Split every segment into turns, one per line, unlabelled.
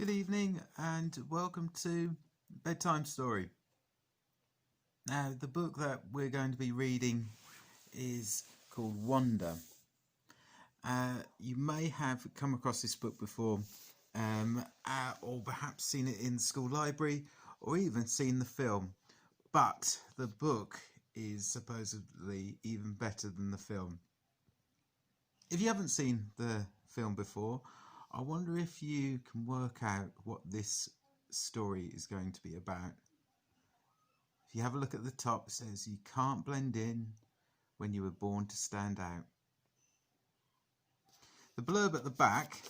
Good evening and welcome to Bedtime Story. Now, the book that we're going to be reading is called Wanda. You may have come across this book before, or perhaps seen it in the school library, or even seen the film. But the book is supposedly even better than the film. If you haven't seen the film before, I wonder if you can work out what this story is going to be about. If you have a look at the top, it says you can't blend in when you were born to stand out. The blurb at the back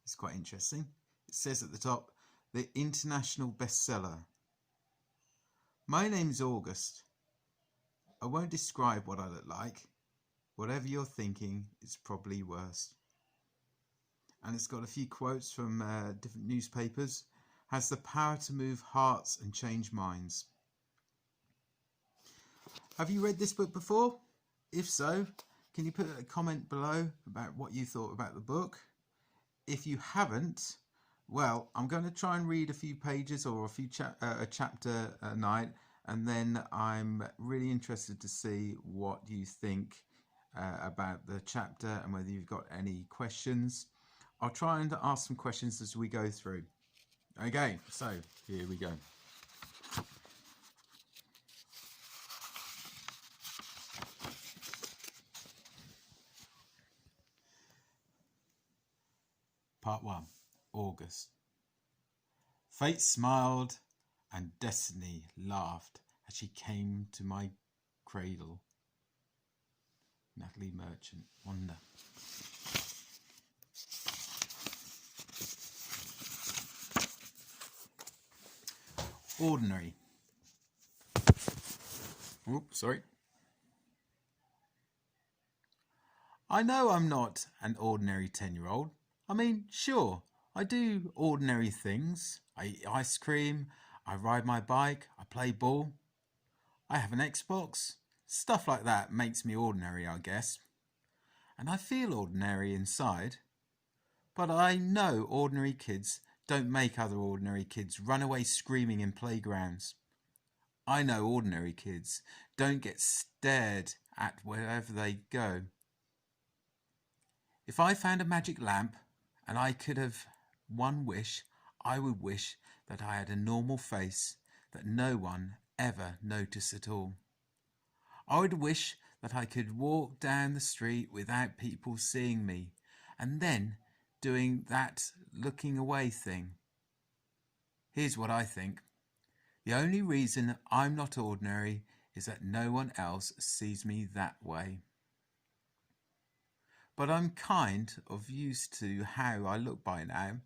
is quite interesting. It says at the top, the international bestseller. My name's August. I won't describe what I look like. Whatever you're thinking, it's probably worse. And it's got a few quotes from different newspapers. Has the power to move hearts and change minds. Have you read this book before? If so, can you put a comment below about what you thought about the book? If you haven't, well, I'm going to try and read a few pages or a chapter a night, and then I'm really interested to see what you think about the chapter and whether you've got any questions. I'll try and ask some questions as we go through. Okay, so here we go. Part 1. August. Fate smiled and destiny laughed as she came to my cradle. Natalie Merchant, Wanda. Ordinary. Oops, sorry. I know I'm not an ordinary 10-year-old. I mean, sure, I do ordinary things. I eat ice cream, I ride my bike, I play ball. I have an Xbox. Stuff like that makes me ordinary, I guess. And I feel ordinary inside. But I know ordinary kids don't make other ordinary kids run away screaming in playgrounds. I know ordinary kids don't get stared at wherever they go. If I found a magic lamp and I could have one wish, I would wish that I had a normal face that no one ever noticed at all. I would wish that I could walk down the street without people seeing me and then doing that looking away thing. Here's what I think. The only reason I'm not ordinary is that no one else sees me that way. But I'm kind of used to how I look by now.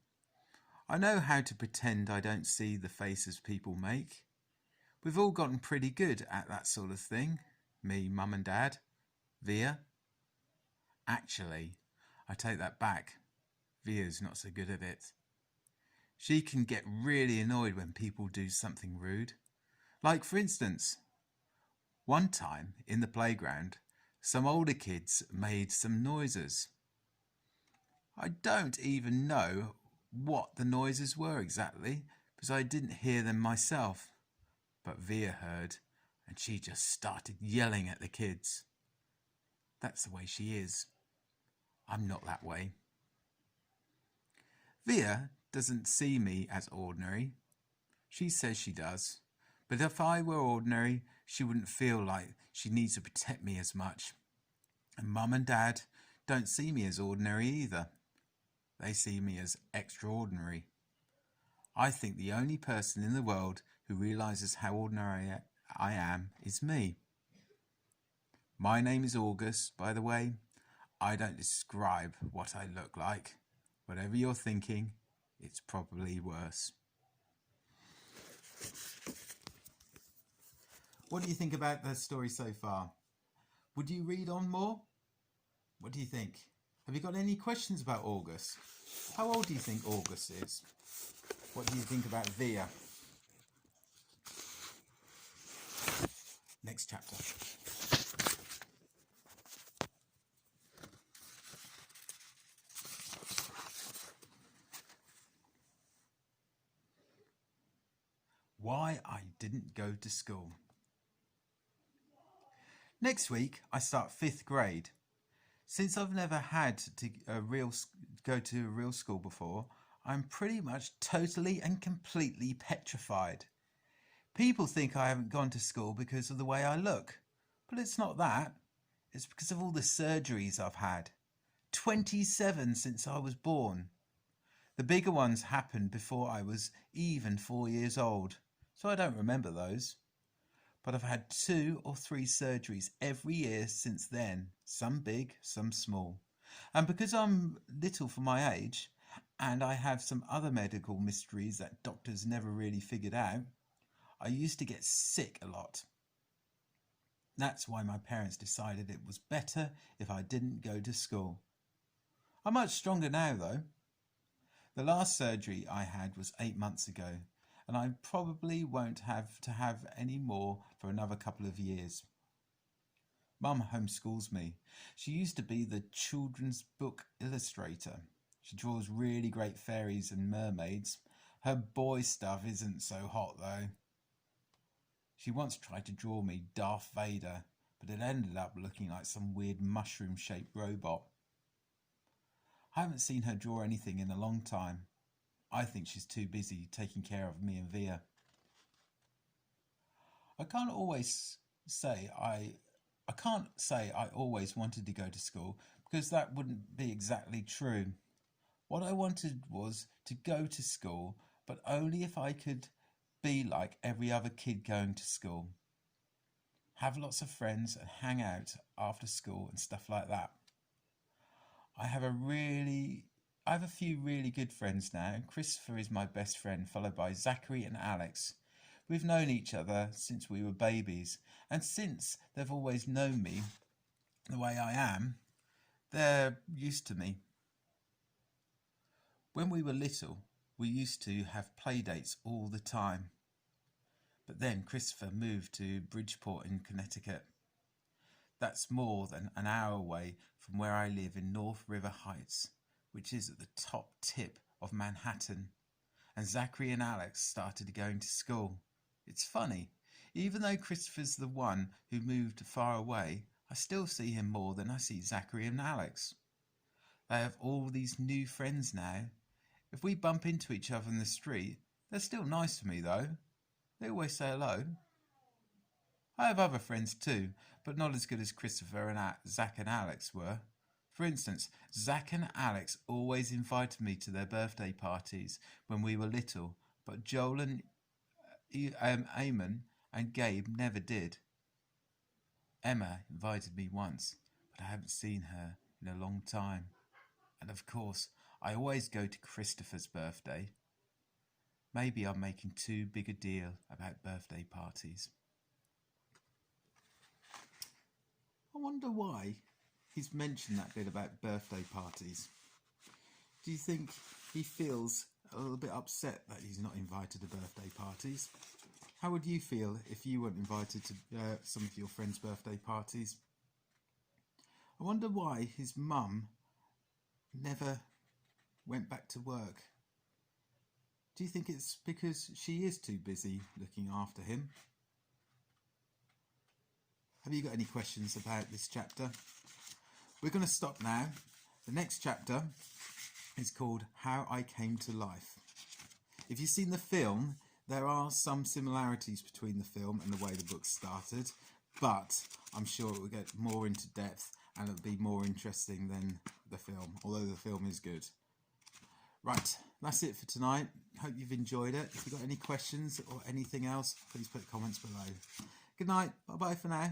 I know how to pretend I don't see the faces people make. We've all gotten pretty good at that sort of thing. Me, Mum and Dad, Via. Actually, I take that back. Via's not so good at it. She can get really annoyed when people do something rude. Like, for instance, one time in the playground, some older kids made some noises. I don't even know what the noises were exactly because I didn't hear them myself. But Via heard and she just started yelling at the kids. That's the way she is. I'm not that way. Via doesn't see me as ordinary. She says she does. But if I were ordinary, she wouldn't feel like she needs to protect me as much. And Mum and Dad don't see me as ordinary either. They see me as extraordinary. I think the only person in the world who realises how ordinary I am is me. My name is August, by the way. I don't describe what I look like. Whatever you're thinking, it's probably worse. What do you think about the story so far? Would you read on more? What do you think? Have you got any questions about August? How old do you think August is? What do you think about Via? Next chapter. why I didn't go to school. Next week I start 5th grade. Since I've never had to go to a real school before, I'm pretty much totally and completely petrified. People think I haven't gone to school because of the way I look, but it's not that. It's because of all the surgeries I've had. 27 since I was born. The bigger ones happened before I was even 4 years old, so I don't remember those. But I've had 2 or 3 surgeries every year since then, some big, some small. And because I'm little for my age, and I have some other medical mysteries that doctors never really figured out, I used to get sick a lot. That's why my parents decided it was better if I didn't go to school. I'm much stronger now though. The last surgery I had was 8 months ago, and I probably won't have to have any more for another couple of years. Mum homeschools me. She used to be the children's book illustrator. She draws really great fairies and mermaids. Her boy stuff isn't so hot though. She once tried to draw me Darth Vader, but it ended up looking like some weird mushroom-shaped robot. I haven't seen her draw anything in a long time. I think she's too busy taking care of me and Via. I can't say I always wanted to go to school, because that wouldn't be exactly true. What I wanted was to go to school, but only if I could be like every other kid going to school. Have lots of friends and hang out after school and stuff like that. I have a few really good friends now. Christopher is my best friend, followed by Zachary and Alex. We've known each other since we were babies, and since they've always known me the way I am, they're used to me. When we were little, we used to have play dates all the time. But then Christopher moved to Bridgeport in Connecticut. That's more than an hour away from where I live in North River Heights, which is at the top tip of Manhattan. And Zachary and Alex started going to school. It's funny, even though Christopher's the one who moved far away, I still see him more than I see Zachary and Alex. They have all these new friends now. If we bump into each other in the street, they're still nice to me though. They always say hello. I have other friends too, but not as good as Christopher and Zach and Alex were. For instance, Zach and Alex always invited me to their birthday parties when we were little, but Joel and Eamon and Gabe never did. Emma invited me once, but I haven't seen her in a long time. And of course, I always go to Christopher's birthday. Maybe I'm making too big a deal about birthday parties. I wonder why he's mentioned that bit about birthday parties. Do you think he feels a little bit upset that he's not invited to birthday parties? How would you feel if you weren't invited to some of your friends' birthday parties? I wonder why his mum never went back to work. Do you think it's because she is too busy looking after him? Have you got any questions about this chapter? We're going to stop now. The next chapter is called How I Came to Life. If you've seen the film, there are some similarities between the film and the way the book started, but I'm sure it will get more into depth and it'll be more interesting than the film, although the film is good. Right, that's it for tonight. Hope you've enjoyed it. If you've got any questions or anything else, please put comments below. Good night. Bye-bye for now.